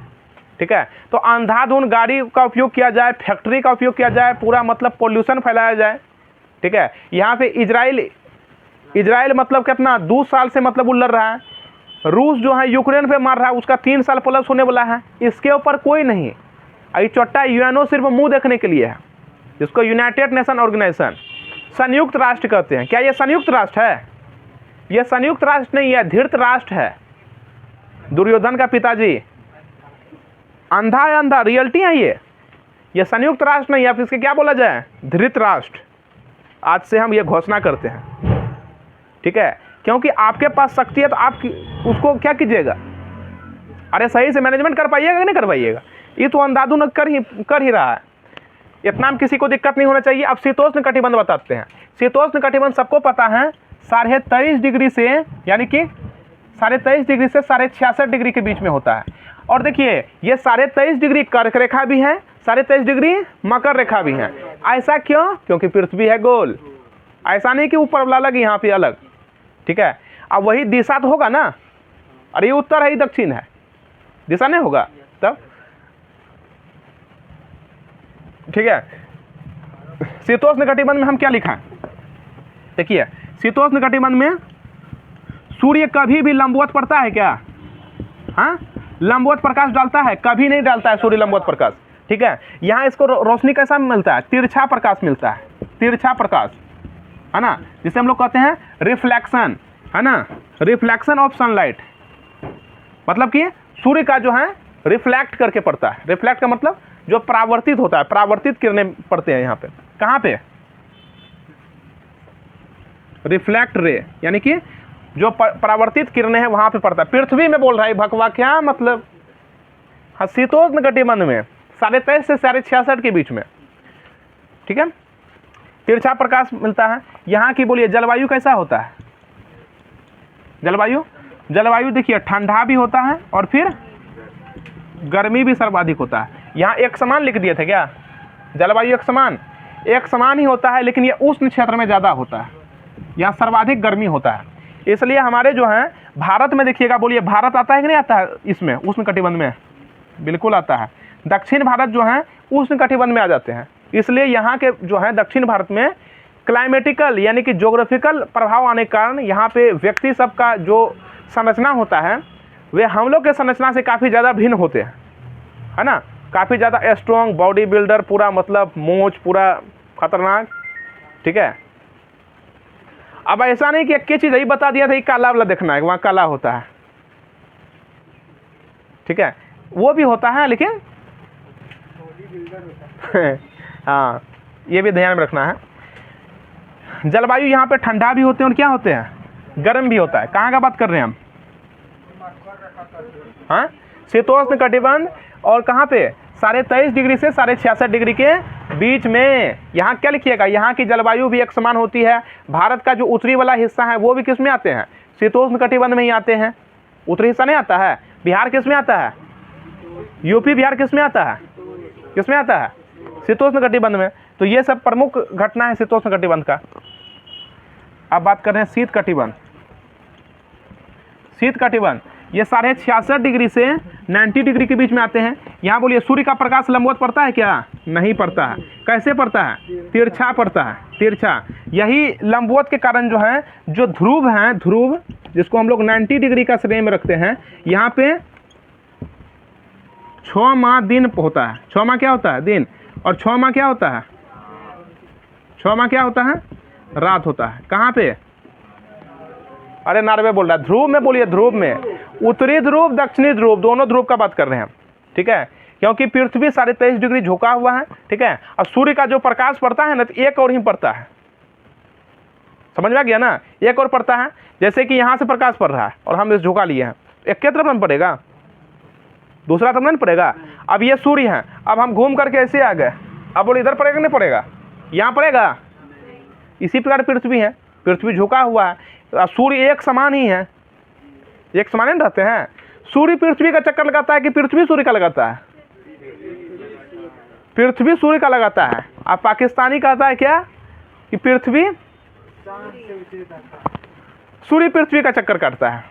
ठीक है। तो अंधाधुंध गाड़ी का उपयोग किया जाए, फैक्ट्री का उपयोग किया जाए, पूरा मतलब पोल्यूशन फैलाया जाए, ठीक है। यहाँ पे इजराइल मतलब कितना 2 साल से मतलब उलझ रहा है। रूस जो है यूक्रेन पे मार रहा है, उसका 3 साल प्लस होने वाला है। इसके ऊपर कोई नहीं, ये चोट्टा यूएनओ सिर्फ मुंह देखने के लिए है, जिसको यूनाइटेड नेशन ऑर्गेनाइजेशन, संयुक्त राष्ट्र कहते हैं। क्या ये संयुक्त राष्ट्र है, ये संयुक्त राष्ट्र नहीं है, धृत राष्ट्र है, दुर्योधन का पिताजी। अंधा है, अंधा रियलिटी है ये संयुक्त राष्ट्र नहीं है। इसके क्या बोला जाए, धृत राष्ट्र। आज से हम ये घोषणा करते हैं, ठीक है, क्योंकि आपके पास शक्ति है तो आप उसको क्या कीजिएगा, अरे सही से मैनेजमेंट कर पाइएगा कि नहीं कर पाइएगा। ये तो अंधाधुंध कर ही रहा है, इतना में किसी को दिक्कत नहीं होना चाहिए। अब शीतोष्ण कटिबंध बताते हैं। शीतोष्ण कटिबंध सबको पता है 23.5 डिग्री से, यानी कि 23.5 डिग्री से 66.5 डिग्री के बीच में होता है। और देखिए ये 23.5 डिग्री कर्क रेखा भी है, 23.5 डिग्री मकर रेखा भी है। ऐसा क्यों, क्योंकि पृथ्वी है गोल, ऐसा नहीं कि ऊपर वाला अलग यहाँ पे अलग, ठीक है। अब वही दिशा तो होगा ना, अरे ये उत्तर है, ये दक्षिण है, दिशा नहीं होगा, ठीक है। शीतोष्ण कटिबंध में हम क्या लिखा है, देखिए शीतोष्ण कटिबंध में सूर्य कभी भी लंबवत पड़ता है क्या? हाँ, लंबवत प्रकाश डालता है? कभी नहीं डालता है सूर्य लंबवत प्रकाश। ठीक है, यहाँ इसको रोशनी कैसा मिलता है? तिरछा प्रकाश मिलता है, तिरछा प्रकाश, है ना, जिसे हम लोग कहते हैं रिफ्लेक्शन, है ना, रिफ्लेक्शन ऑफ सनलाइट। मतलब कि सूर्य का जो है रिफ्लेक्ट करके पड़ता है। रिफ्लेक्ट का मतलब जो परावर्तित होता है, परावर्तित किरणें पड़ते हैं यहाँ पे। कहाँ पे? रिफ्लेक्ट रे, यानी कि जो परावर्तित किरणें हैं वहां पे पड़ता है। पृथ्वी में बोल रहा है भगवा, क्या मतलब? हाँ, शीतोष्ण कटिबंध में 23.5 से 66.5 के बीच में, ठीक है, तिरछा प्रकाश मिलता है। यहाँ की बोलिए जलवायु कैसा होता है? जलवायु देखिए ठंडा भी होता है और फिर गर्मी भी सर्वाधिक होता है। यहाँ एक समान लिख दिए थे क्या? जलवायु एक समान ही होता है, लेकिन ये उष्ण क्षेत्र में ज़्यादा होता है, यहाँ सर्वाधिक गर्मी होता है। इसलिए हमारे जो है भारत में देखिएगा, बोलिए भारत आता है कि नहीं आता है इसमें उष्ण कटिबंध में? बिल्कुल आता है। दक्षिण भारत जो है उष्ण कटिबंध में आ जाते हैं। इसलिए यहाँ के जो है दक्षिण भारत में क्लाइमेटिकल यानी कि ज्योग्राफिकल प्रभाव आने के कारण यहाँ पे व्यक्ति सब का जो संरचना होता है वे हम लोग के संरचना से काफ़ी ज़्यादा भिन्न होते हैं, है ना, काफ़ी ज़्यादा स्ट्रॉन्ग बॉडी बिल्डर, पूरा मतलब मोच पूरा खतरनाक। ठीक है, अब ऐसा नहीं कि एक ही चीज़ यही बता दिया था कि काला वाला देखना है, वहाँ काला होता है। ठीक है, वो भी होता है लेकिन हाँ, ये भी ध्यान में रखना है। जलवायु यहाँ पे ठंडा भी होते हैं और क्या होते हैं, गर्म भी होता है। कहाँ का बात कर रहे हैं हम? हाँ, शीतोष्ण कटिबंध और कहाँ पे 23.5 डिग्री से 66.5 डिग्री के बीच में। यहाँ क्या लिखिएगा, यहाँ की जलवायु भी एक समान होती है। भारत का जो उत्तरी वाला हिस्सा है वो भी किस में आते हैं? शीतोष्ण कटिबंध में ही आते हैं। उत्तरी हिस्सा नहीं आता है। बिहार किस में आता है? यूपी बिहार किस में आता है? किस में आता है? शीतोष्ण कटिबंध में। तो ये सब प्रमुख घटना है शीतोष्ण कटिबंध का। अब बात कर रहे हैं शीत कटिबंध। शीत कटिबंध ये 66.5 डिग्री से 90 डिग्री के बीच में आते हैं। यहाँ बोलिए सूर्य का प्रकाश लंबवत पड़ता है क्या? नहीं पड़ता है। कैसे पड़ता है? तिरछा पड़ता है, तिरछा। यही लंबवत के कारण जो है जो ध्रुव हैं, ध्रुव जिसको हम लोग 90 डिग्री का श्रेणी में रखते हैं, यहाँ पे 6 माह दिन होता है। 6 माह क्या होता है? दिन। और 6 माह क्या होता है? 6 माह क्या होता है? रात होता है। कहाँ पे? अरे नॉर्वे बोल रहा है। ध्रुव में बोलिए, ध्रुव में। उत्तरी ध्रुव दक्षिणी ध्रुव दोनों ध्रुव का बात कर रहे हैं हम। ठीक है, क्योंकि पृथ्वी 23.5 डिग्री झुका हुआ है। ठीक है, और सूर्य का जो प्रकाश पड़ता है ना, तो एक और ही पड़ता है। समझ में आ गया ना? एक और पड़ता है। जैसे कि यहाँ से प्रकाश पड़ रहा है और हम इस झुका लिए हैं, एक के तरफ में पड़ेगा, दूसरा तरफ नहीं पड़ेगा। अब ये सूर्य है, अब हम घूम करके ऐसे आ गए, अब बोले इधर पड़ेगा नहीं पड़ेगा? यहाँ पड़ेगा। इसी प्रकार पृथ्वी है, पृथ्वी झुका हुआ है, सूर्य एक समान ही है, एक समान नहीं रहते हैं। सूर्य पृथ्वी का चक्कर लगाता है कि पृथ्वी सूर्य का लगाता है? पृथ्वी सूर्य का लगाता है। अब पाकिस्तानी कहता है क्या कि पृथ्वी सूर्य पृथ्वी का चक्कर काटता है,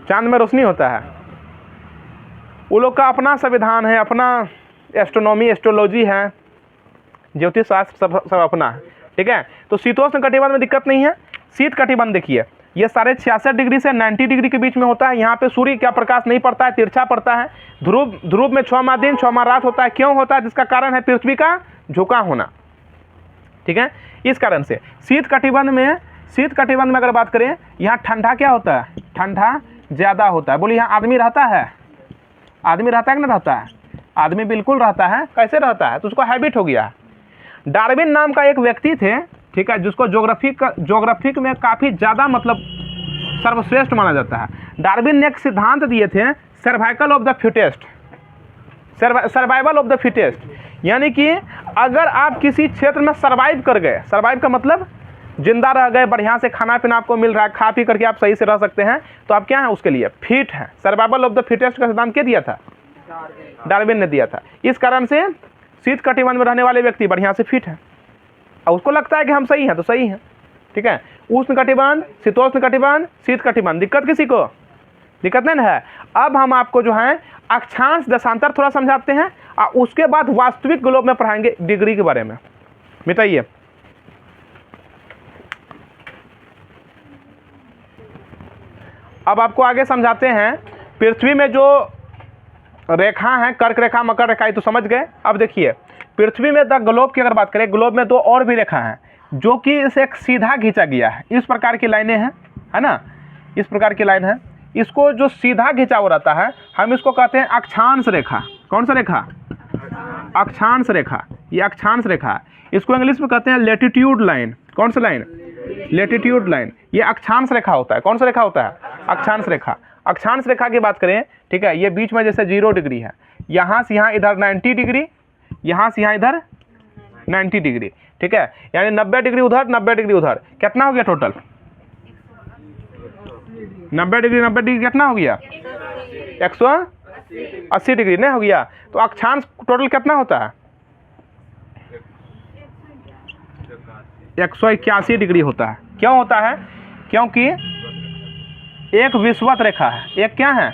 चांद में रोशनी होता है। वो लोग का अपना संविधान है, अपना एस्ट्रोनॉमी एस्ट्रोलॉजी है, ज्योतिष शास्त्र सब अपना है। ठीक है, तो शीतोष्ण कटिबंध में दिक्कत नहीं है। शीत कटिबंध देखिए ये 66.5 डिग्री से 90 डिग्री के बीच में होता है। यहाँ पे सूर्य का प्रकाश नहीं पड़ता है, तिरछा पड़ता है। ध्रुव में 6 माह दिन 6 माह रात होता है। क्यों होता है? जिसका कारण है पृथ्वी का झुका होना। ठीक है, इस कारण से शीत कटिबंध में अगर बात करें, यहाँ ठंडा क्या होता है? ठंडा ज़्यादा होता है। बोलिए यहाँ आदमी रहता है? आदमी रहता है कि नहीं रहता है? आदमी बिल्कुल रहता है। कैसे रहता है? तो उसको हैबिट हो गया है। डार्विन नाम का एक व्यक्ति थे, ठीक है, जिसको ज्योग्राफिक में काफ़ी ज़्यादा मतलब सर्वश्रेष्ठ माना जाता है। डार्विन ने एक सिद्धांत दिए थे, survival of the fittest. Survival of the fittest यानी कि अगर आप किसी क्षेत्र में सर्वाइव कर गए, सर्वाइव का मतलब जिंदा रह गए, बढ़िया से खाना पीना आपको मिल रहा है, खा पी करके आप सही से रह सकते हैं, तो आप क्या हैं उसके लिए? फिट हैं। सर्वाइवल ऑफ द फिटेस्ट का सिद्धांत क्या दिया था? डार्विन ने दिया था। इस कारण से शीत कटिबंध में रहने वाले व्यक्ति बढ़िया से फिट है और उसको लगता है कि हम सही हैं तो सही हैं। ठीक है, उष्ण कटिबंध, शीतोष्ण कटिबंध, शीत कटिबंध। दिक्कत किसी को? दिक्कत नहीं है। अब हम आपको जो है अक्षांश दशांतर थोड़ा समझाते हैं उसके बाद वास्तविक ग्लोब में पढ़ाएंगे डिग्री के बारे में। मिटाइए। अब आपको आगे समझाते हैं। पृथ्वी में जो रेखा है, कर्क रेखा, मकर रेखा, ये तो समझ गए। अब देखिए पृथ्वी में द ग्लोब की अगर बात करें, ग्लोब में दो और भी रेखा हैं जो कि इसे एक सीधा खींचा गया है। इस प्रकार की लाइनें हैं, है ना, इस प्रकार की लाइन है। इसको जो सीधा खींचा हुआ रहता है हम इसको कहते हैं अक्षांश रेखा। कौन सा रेखा? अक्षांश रेखा। ये अक्षांश रेखा है। इसको इंग्लिश में कहते हैं लैटिट्यूड लाइन। कौन सा लाइन? Latitude line. ये अक्षांश रेखा होता है। कौन सा रेखा होता है? अक्षांश रेखा। अक्षांश रेखा की बात करें, ठीक है, ये बीच में जैसे 0 डिग्री है, यहाँ से यहाँ इधर 90 डिग्री, यहाँ से यहाँ इधर 90 डिग्री, ठीक है, यानी 90 डिग्री उधर, 90 डिग्री उधर। कितना हो गया टोटल? 90 डिग्री कितना हो गया? 180 डिग्री नहीं हो गया? तो अक्षांश टोटल कितना होता है? 181 डिग्री होता है। क्यों होता है? क्योंकि एक विषुवत रेखा है। एक क्या है?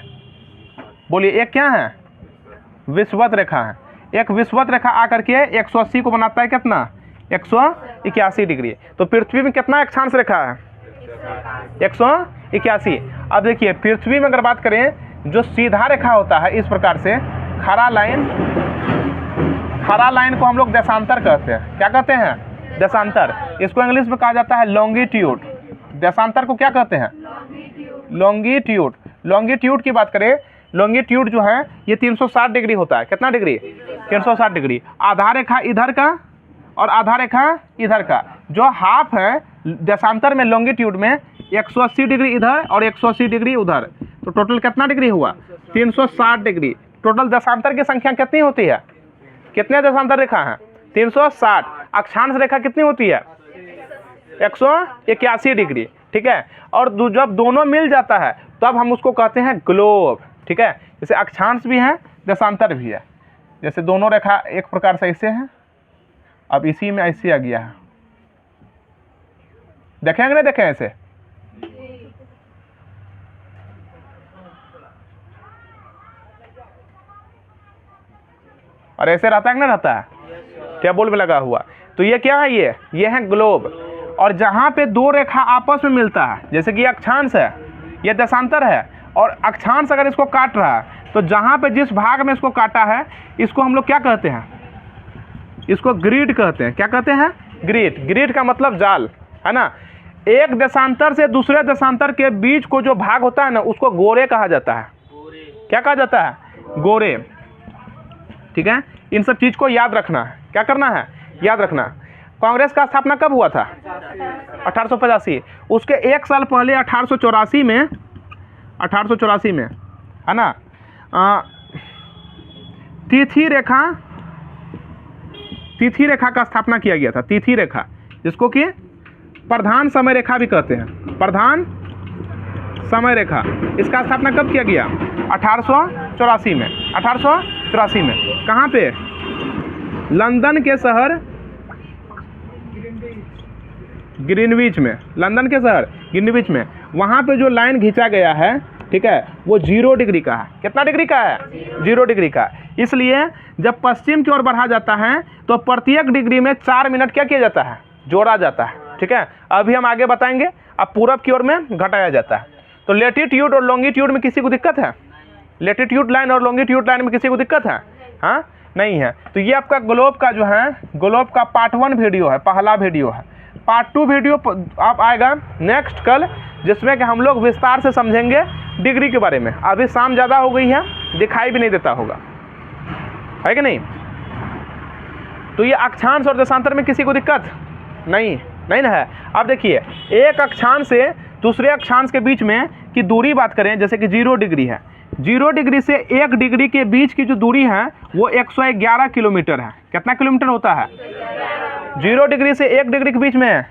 बोलिए, एक क्या है? विषुवत रेखा है। एक विषुवत रेखा आकर के 180 को बनाता है कितना? 181 डिग्री। तो पृथ्वी में कितना अक्षांश रेखा है? 181। अब देखिए पृथ्वी में अगर बात करें, जो सीधा रेखा होता है इस प्रकार से, खड़ा लाइन को हम लोग देशांतर कहते हैं। क्या कहते हैं? देशांतर। इसको इंग्लिश में कहा जाता है लॉन्गिट्यूड। देशांतर को क्या कहते हैं? लॉन्गिट्यूड। लॉन्गिट्यूड की बात करें, लॉन्गिट्यूड जो है ये 360 डिग्री होता है। कितना डिग्री? 360 डिग्री। आधा रेखा इधर का और आधा रेखा इधर का, जो हाफ है देशांतर में, लॉन्गिट्यूड में 180 डिग्री इधर और 180 डिग्री उधर, तो टोटल कितना डिग्री हुआ? 360 डिग्री। टोटल देशांतर की संख्या कितनी होती है? कितने देशांतर रेखा हैं? 360। अक्षांश रेखा कितनी होती है? 181 डिग्री, ठीक है। और जब दोनों मिल जाता है तब हम उसको कहते हैं ग्लोब, ठीक है। जैसे अक्षांश भी है, देशांतर भी है। जैसे दोनों रेखा एक प्रकार से ऐसे हैं, अब इसी में ऐसे आ गया है। देखेंगे नहीं देखें ऐसे? और ऐसे रहता है कि नहीं रहता है? टेबल में लगा हुआ। तो ये क्या है? ये है ग्लोब। और जहाँ पे दो रेखा आपस में मिलता है, जैसे कि अक्षांश है, ये देशांतर है, और अक्षांश अगर इसको काट रहा है तो जहाँ पे जिस भाग में इसको काटा है इसको हम लोग क्या कहते हैं? इसको ग्रिड कहते हैं। क्या कहते हैं? ग्रिड। ग्रिड का मतलब जाल, है ना। एक देशांतर से दूसरे देशांतर के बीच को जो भाग होता है ना, उसको गोरे कहा जाता है। क्या कहा जाता है? गोरे, ठीक है। इन सब चीज को याद रखना है। क्या करना है? याद रखना। कांग्रेस का स्थापना कब हुआ था? 1885। उसके एक साल पहले 1884 में, है ना, तिथि रेखा का स्थापना किया गया था। तिथि रेखा, जिसको कि प्रधान समय रेखा भी कहते हैं। प्रधान समय रेखा, इसका स्थापना कब किया गया? 1884 में। 1884 में कहाँ पे? लंदन के शहर ग्रीनविच में। लंदन के शहर ग्रीनविच में, वहाँ पे जो लाइन खींचा गया है, ठीक है, वो 0 डिग्री का है। कितना डिग्री का है? 0 डिग्री का। इसलिए जब पश्चिम की ओर बढ़ा जाता है तो प्रत्येक डिग्री में 4 मिनट क्या किया जाता है? जोड़ा जाता है, ठीक है। अभी हम आगे बताएंगे। अब पूरब की ओर में घटाया जाता है। तो लेटीट्यूड और लॉन्गिट्यूड में किसी को दिक्कत है? लेटीट्यूड लाइन और लॉन्गिट्यूड लाइन में किसी को दिक्कत है? हाँ, नहीं है। तो ये आपका ग्लोब का जो है, ग्लोब का पार्ट 1 वीडियो है, पहला वीडियो है। पार्ट 2 वीडियो आप आएगा नेक्स्ट कल, जिसमें कि हम लोग विस्तार से समझेंगे डिग्री के बारे में। अभी शाम ज़्यादा हो गई है, दिखाई भी नहीं देता होगा, है कि नहीं। तो ये अक्षांश और देशांतर में किसी को दिक्कत नहीं ना है। अब देखिए, एक अक्षांश से दूसरे अक्षांश के बीच में की दूरी बात करें, जैसे कि 0 डिग्री है। 0 डिग्री से 1 डिग्री के बीच की जो दूरी है वो 111 किलोमीटर है। कितना किलोमीटर होता है? 0 डिग्री से 1 डिग्री के बीच में,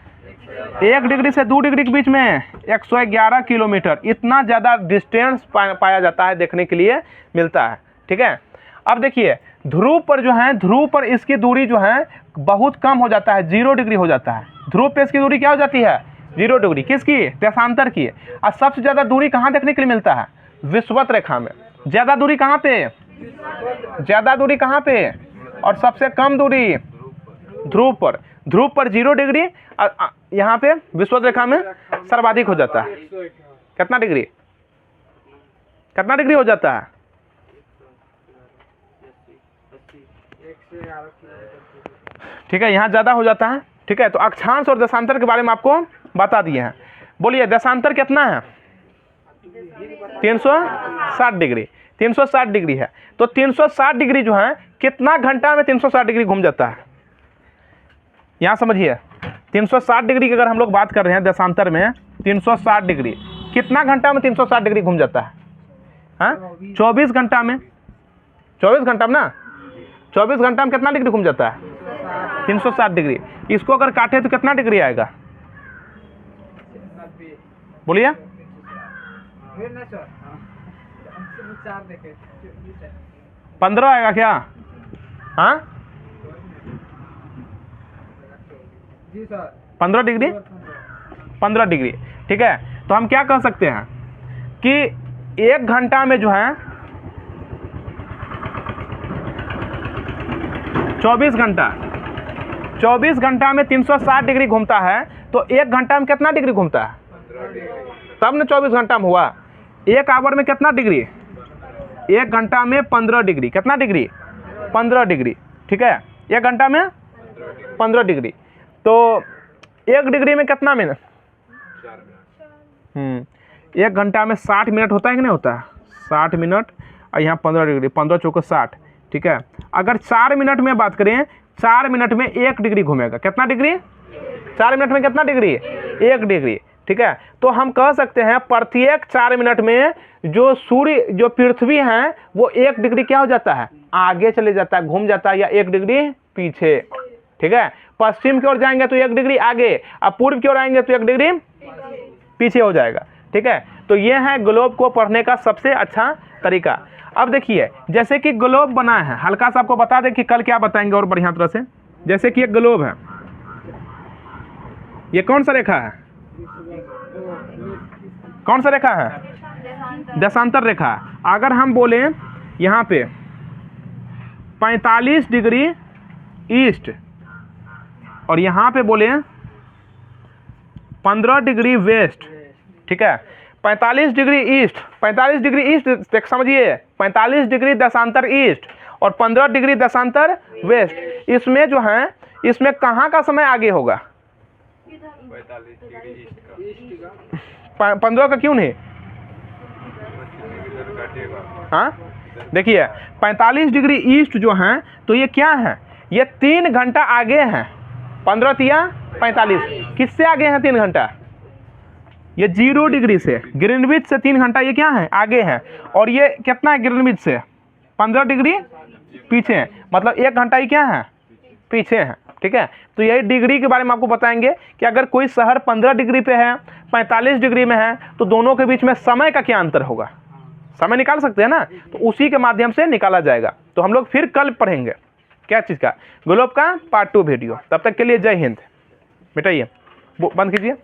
1 डिग्री से 2 डिग्री के बीच में 111 किलोमीटर। इतना ज़्यादा डिस्टेंस पाया जाता है, देखने के लिए मिलता है, ठीक है। अब देखिए ध्रुव पर जो है, ध्रुव पर इसकी दूरी जो है बहुत कम हो जाता है, 0 डिग्री हो जाता है। ध्रुव पे इसकी दूरी क्या हो जाती है? 0 डिग्री। किसकी? देशांतर की। और सबसे ज़्यादा दूरी कहाँ देखने के लिए मिलता है? विषुवत रेखा में। ज़्यादा दूरी कहाँ पे? ज़्यादा दूरी कहाँ पे है और सबसे कम दूरी ध्रुव पर। ध्रुव पर 0 डिग्री, यहाँ पे विषुवत रेखा में सर्वाधिक हो जाता है। कितना डिग्री, कितना डिग्री हो जाता है? ठीक है, यहाँ ज़्यादा हो जाता है। ठीक है, तो अक्षांश और दशांतर के बारे में आपको बता दिए हैं। बोलिए दशांतर कितना है? 360 डिग्री। 360 डिग्री है, तो 360 डिग्री जो है कितना घंटा में 360 डिग्री घूम जाता है? यहाँ समझिए, 360 डिग्री की अगर हम लोग बात कर रहे हैं दशांतर में, 360 डिग्री कितना घंटा में 360 डिग्री घूम जाता है? हाँ, 24 घंटा में। 24 घंटा में ना, 24 घंटा में कितना डिग्री घूम जाता है? 360 डिग्री। इसको अगर काटे तो कितना डिग्री आएगा? बोलिए। 15 आएगा क्या? हाँ, 15 डिग्री। 15 डिग्री। ठीक है, तो हम क्या कह सकते हैं कि 1 घंटा में जो है 24 घंटा में 360 डिग्री घूमता है, तो 1 घंटा में कितना डिग्री घूमता है? तब ना 24 घंटा में हुआ। 1 आवर में कितना डिग्री? 1 घंटा में 15 डिग्री। कितना डिग्री? 15 डिग्री। ठीक है, 1 घंटा में 15 डिग्री। तो 1 डिग्री में कितना मिनट? 1 घंटा में 60 मिनट होता है कि नहीं होता है? 60 मिनट, और यहाँ 15 डिग्री, 15 चौको 60। ठीक है, अगर 4 मिनट में बात करें, 4 मिनट में 1 डिग्री घूमेगा। कितना डिग्री? 4 मिनट में कितना डिग्री? 1 डिग्री। ठीक है, तो हम कह सकते हैं प्रत्येक 4 मिनट में जो सूर्य, जो पृथ्वी है, वो 1 डिग्री क्या हो जाता है? आगे चले जाता है, घूम जाता है, या 1 डिग्री पीछे। ठीक है, पश्चिम की ओर जाएंगे तो 1 डिग्री आगे, अब पूर्व की ओर आएंगे तो 1 डिग्री पीछे हो जाएगा। ठीक है, तो ये है ग्लोब को पढ़ने का सबसे अच्छा तरीका। अब देखिए, जैसे कि ग्लोब बना है, हल्का सा आपको बता दें कि कल क्या बताएंगे और बढ़िया तरह से। जैसे कि एक ग्लोब है, ये कौन सा रेखा है? कौन सा रेखा है? दशांतर रेखा। अगर हम बोले यहाँ पे 45 डिग्री ईस्ट और यहाँ पे बोले 15 डिग्री वेस्ट। ठीक है, 45 डिग्री ईस्ट, 45 डिग्री ईस्ट समझिए, 45 डिग्री दशांतर ईस्ट और 15 डिग्री दशांतर वेस्ट। इसमें जो है, इसमें कहाँ का समय आगे होगा? 15 का क्यों नहीं? हाँ, देखिए 45 डिग्री ईस्ट जो है, तो ये क्या है? ये 3 घंटा आगे है। 15 तिया 45, किससे आगे हैं 3 घंटा? ये 0 डिग्री से, ग्रीनविच से 3 घंटा ये क्या है? आगे है। और ये कितना है ग्रीनविच से? 15 डिग्री पीछे है, मतलब 1 घंटा ही क्या है? पीछे है। ठीक है, तो यही डिग्री के बारे में आपको बताएंगे कि अगर कोई शहर 15 डिग्री पे है, 45 डिग्री में है, तो दोनों के बीच में समय का क्या अंतर होगा? समय निकाल सकते हैं ना, तो उसी के माध्यम से निकाला जाएगा। तो हम लोग फिर कल पढ़ेंगे क्या चीज़ का? ग्लोब का पार्ट 2 वीडियो। तब तक के लिए जय हिंद। मिटाइए, बंद कीजिए।